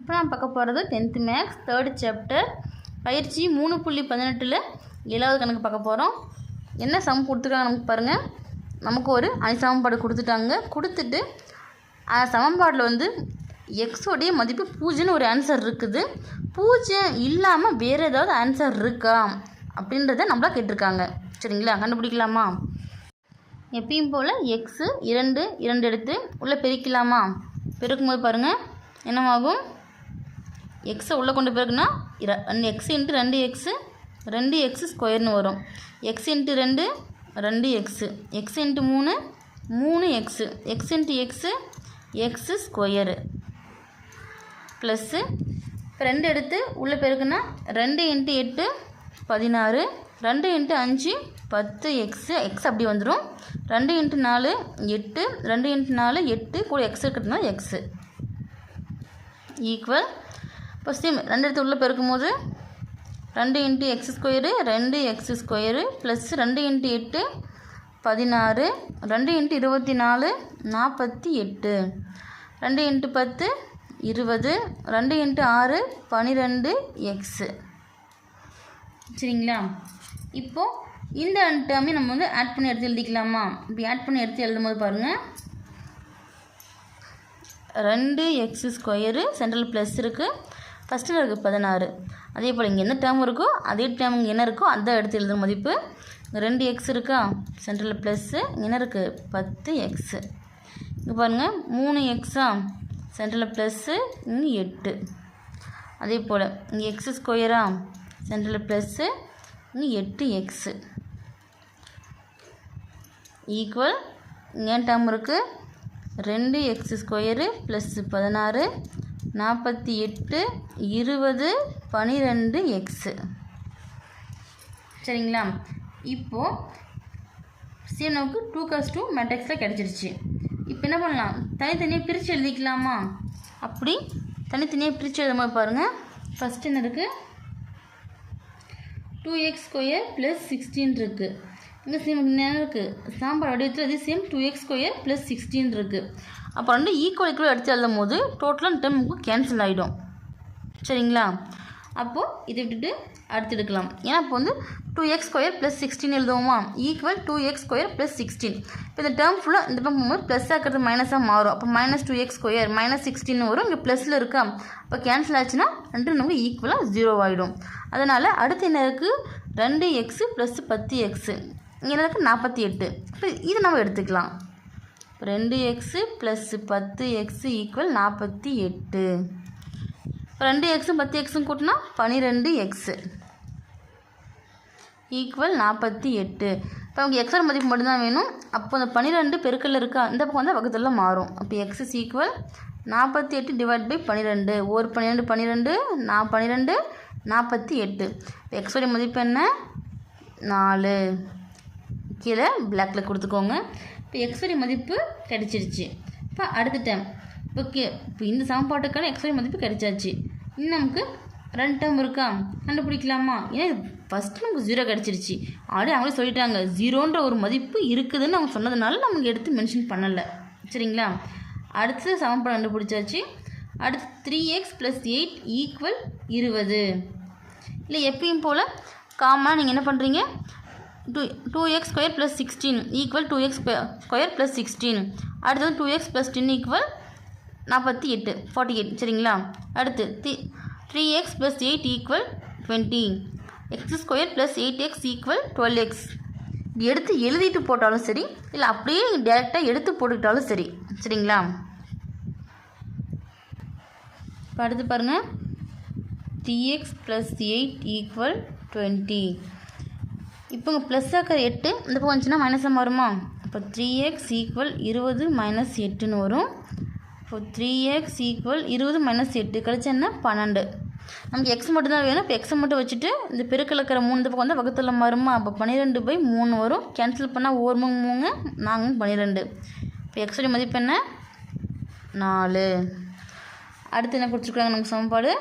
இப்போ நான் பார்க்க போகிறது 10th மேக்ஸ் 3rd சாப்டர் பயிற்சி 3.18 7வது கணக்கு பார்க்க போகிறோம். என்ன சம் கொடுத்துருக்காங்க நமக்கு பாருங்கள். நமக்கு ஒரு அணி சமன்பாடு கொடுத்துட்டு சமன்பாடில் எக்ஸோடைய மதிப்பு 0ன்னு ஒரு ஆன்சர் இருக்குது. 0 இல்லாமல் வேறு ஏதாவது ஆன்சர் இருக்கா அப்படின்றத நம்மளா கேட்டிருக்காங்க. சரிங்களா, கண்டுபிடிக்கலாமா? எப்பயும் போல் எக்ஸு 2 எடுத்து உள்ளே பெருக்கலாமா? பெருக்கும்போது பாருங்கள் என்னவாகும். எக்ஸை உள்ளே கொண்டு பெருக்குனா எக்ஸ் இன்ட்டு 2x 2x ஸ்கொயர்னு வரும். X into 2 x, X into 3 x, X into x square plus 2 எடுத்து உள்ளே பெருக்குனா 2 இன்ட்டு 8 16, 2 இன்ட்டு 5 10 எக்ஸு, எக்ஸ் அப்படி வந்துடும். 2 இன்ட்டு 4 8, 2 இன்ட்டு 4 8 கூட எக்ஸ் இருக்கிறதுனால எக்ஸு ஈக்குவல். இப்போ சேம் 2 எடுத்து உள்ளே பெருக்கும் போது 2 into X square 2 X square plus 2 into 8 16, 2 into 24 48, 2 into 10 20, 2 into 6 12 x. சரிங்களா, இப்போது இந்த டேர்மே நம்ம ஆட் பண்ணி எடுத்து எழுதிக்கலாமா? இப்படி ஆட் பண்ணி எடுத்து எழுதும் போது பாருங்கள் 2 எக்ஸ் ஸ்கொயரு சென்ட்ரல் ப்ளஸ் இருக்குது, ஃபஸ்ட்டில் இருக்குது 16. அதே போல் இங்கே என்ன டேர்ம் இருக்கோ அதே டேர்ம் இங்கே என்ன இருக்கோ அதான் எடுத்து எழுதும் மதிப்பு. 2 எக்ஸ் இருக்கா சென்ட்ரல் ப்ளஸ்ஸு, இங்கே என்ன இருக்குது 10 எக்ஸு. இங்கே பாருங்கள் 3 எக்ஸா சென்ட்ரல் ப்ளஸ்ஸு, இங்கே 8. அதே போல் இங்கே எக்ஸ் ஸ்கொயரா சென்ட்ரல் ப்ளஸ்ஸு, இங்கே 8 எக்ஸு ஈக்குவல். இங்கே டேர்ம் இருக்குது 2 எக்ஸ் ஸ்கொயரு ப்ளஸ் 16 48 20 12 எக்ஸு. சரிங்களா, இப்போது சீனுக்கு 2 மேட்ரிக்ஸில் கிடச்சிருச்சு. இப்போ என்ன பண்ணலாம், தனித்தனியாக பிரித்து எழுதிக்கலாமா? அப்படி தனித்தனியாக பிரித்து எழுதும்போது பாருங்கள் ஃபஸ்ட்டு என்ன இருக்குது 2x ஸ்கொயர் ப்ளஸ் 16 இருக்குது. இங்கே சேம் என்ன இருக்குது சாம்பார் வடிவத்தில் அது சேம் 2x ஸ்கொயர் ப்ளஸ் 16 இருக்குது. அப்போ ஈக்குவல் எடுத்து எழுதும் போது டோட்டலாக டேர்ம் கேன்சல் ஆகிடும். சரிங்களா, அப்போது இதை விட்டுட்டு அடுத்து எடுக்கலாம். ஏன்னா இப்போ 2x ஸ்கொயர் ப்ளஸ் 16 எழுதுவோமா, ஈக்குவல் 2x ஸ்கொயர் ப்ளஸ் 16. இப்போ இந்த டேர்ம் ஃபுல்லாக இந்த பக்கம் போகும்போது ப்ளஸ்ஸாக இருக்கிறது மைனஸாக மாறும். அப்போ -2x ஸ்கொயர் -16 வரும். இங்கே ப்ளஸில் இருக்கா, இப்போ கேன்சல் ஆச்சுன்னா ரெண்டு நமக்கு ஈக்குவலாக 0 ஆகிடும். அதனால் அடுத்து என்ன இருக்குது 2x ப்ளஸ் 10x, இங்கே என்ன இருக்குது 48. இப்போ இது நம்ம எடுத்துக்கலாம். 2x plus 10x equal 48. 2x 10x கூட்டினா 12x ஈக்குவல் 48. இப்போ நமக்கு எக்ஸோட மதிப்பு மட்டும்தான் வேணும். அப்போ அந்த 12 பெருக்கல்ல இருக்கா இந்த பக்கம் வகுத்தில் மாறும். அப்போ எக்ஸ் ஈக்குவல் 48 டிவைட் பை 12, ஒரு 12 12 12 48. இப்போ எக்ஸோடைய மதிப்பு என்ன 4. கீழே பிளாக்கில் கொடுத்துக்கோங்க. இப்போ எக்ஸோடைய மதிப்பு கிடைச்சிருச்சு. இப்போ அடுத்த டைம் இப்போ இந்த சமன்பாட்டுக்கான எக்ஸோடைய மதிப்பு கிடைச்சாச்சு. இன்னும் நமக்கு 2 டேர்ம் இருக்கா கண்டுபிடிக்கலாமா? ஏன்னா ஃபஸ்ட்டு நமக்கு 0 கிடச்சிருச்சு. ஆல்ரெடி அவங்களே சொல்லிட்டாங்க 0ன்ற ஒரு மதிப்பு இருக்குதுன்னு அவங்க சொன்னதுனால நமக்கு எடுத்து மென்ஷன் பண்ணலை. சரிங்களா, அடுத்து சமன்பாடு கண்டுபிடிச்சாச்சு. அடுத்து 3x ப்ளஸ் 8 ஈக்குவல் 20. இல்லை எப்பயும் போல் காமனாக நீங்கள் என்ன பண்ணுறீங்க 2x square plus 16 equal 2x square plus 16. அடுத்தது 2x ப்ளஸ் 10 ஈக்குவல் 48. சரிங்களா, அடுத்து 3x plus 8 equal 20. X square plus 8x equal 12x. இப்படி எடுத்து எழுதிட்டு போட்டாலும் சரி, இல்லை அப்படியே டேரெக்டாக எடுத்து போட்டுக்கிட்டாலும் சரி. சரிங்களா, இப்போ அடுத்து பாருங்கள் 3x ப்ளஸ் 8 ஈக்குவல் 20. இப்போ இங்கே ப்ளஸ் ஆக்கிற 8 இந்த பக்கம் வந்துச்சுன்னா மைனஸாக மாறுமா? இப்போ 3x ஈக்குவல் 20 மைனஸ் 8ன்னு வரும். இப்போ 3x ஈக்குவல் 20 மைனஸ் 8 கழிச்சா என்ன 12. நமக்கு எக்ஸ் மட்டும்தான் வேணும். இப்போ எக்ஸை மட்டும் வச்சுட்டு இந்த பெருக்கில் இருக்கிற 3 இந்த பக்கம் வகுத்தில் மாறுமா? அப்போ 12/3 வரும். கேன்சல் பண்ணால் 1 3 4 12. இப்போ எக்ஸோடைய மதிப்பு என்ன 4. அடுத்து என்ன கொடுத்துருக்காங்க நமக்கு சமன்பாடு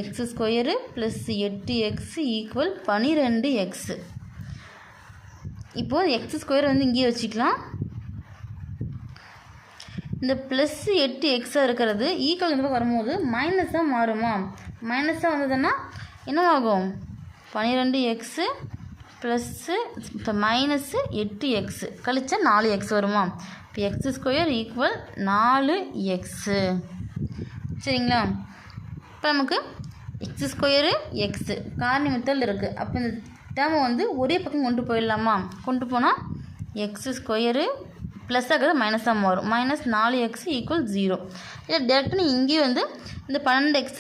X square plus 8x equal 12x. இப்போது எக்ஸ் ஸ்கொயர் இங்கேயே வச்சுக்கலாம். இந்த ப்ளஸ் 8x இருக்கிறது ஈக்குவல் இந்த பக்கம் வரும்போது மைனஸாக மாறுமா? மைனஸாக வந்ததுன்னா என்னவாகும்? 12x ப்ளஸ்ஸு இப்போ மைனஸு 8x கழிச்சா 4x வருமா? இப்போ x² ஈக்குவல் 4x. சரிங்களா? இப்போ நமக்கு x² x காரணிமத்தல் இருக்குது. அப்போ இந்த டேர்மை வந்து ஒரே பக்கம் கொண்டு போயிடலாமா? கொண்டு போனால் x² ப்ளஸ் ஆகிறது மைனஸாக மாறும். Minus 4x equal 0. இல்லை டேரெக்டாக நீங்கள் இங்கேயே வந்து இந்த 12x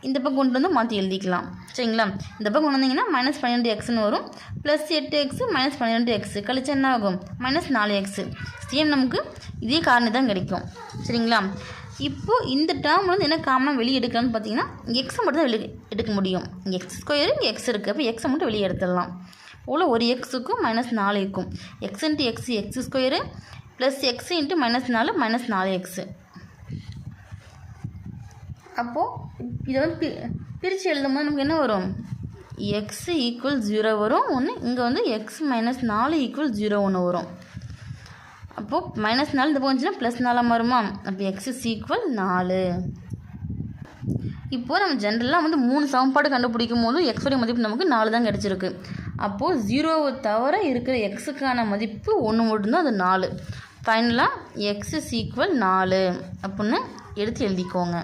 இந்த பக்கம் கொண்டு வந்து மாற்றி எழுதிக்கலாம். சரிங்களா? இந்த பக்கம் கொண்டு வந்தீங்கன்னா மைனஸ் 12xன்னு வரும். ப்ளஸ் 8x மைனஸ் 12x கழிச்சா என்ன ஆகும்? Minus 4x. சேம் நமக்கு இதே காரணி தான் கிடைக்கும். சரிங்களா? இப்போது இந்த டேர்ம் வந்து என்ன காமனாக வெளியே எடுக்கலாம்னு பார்த்தீங்கன்னா எக்ஸை மட்டும் தான் வெளியே எடுக்க முடியும். இங்கே x² இங்கே x இருக்குது. அப்போ எக்ஸை மட்டும் வெளியே எடுத்துடலாம். இவ்வளோ ஒரு எக்ஸுக்கும் மைனஸ் 4க்கும் x into x x² plus x into minus 4 minus 4x. அப்போது இதை வந்து பிரித்து எழுதும்போது நமக்கு என்ன வரும்? எக்ஸ் ஈக்குவல் 0 வரும் ஒன்று. இங்கே வந்து எக்ஸ் மைனஸ் 4 ஈக்குவல் 0 ஒன்று வரும். அப்போது மைனஸ் 4 இந்த போச்சுன்னா ப்ளஸ் 4 வருமா? அப்போ எக்ஸ் ஈக்குவல் 4. இப்போது நம்ம ஜென்ரலாக வந்து 3 சமன்பாடு கண்டுபிடிக்கும் போது எக்ஸோடைய மதிப்பு நமக்கு 4 தான் கிடச்சிருக்கு. அப்போது 0வை தவிர இருக்கிற எக்ஸுக்கான மதிப்பு 1 மட்டும்தான், அது 4. ஃபைனலாக எக்ஸ் ஈக்குவல் 4 அப்படின்னு எடுத்து எழுதிக்கோங்க.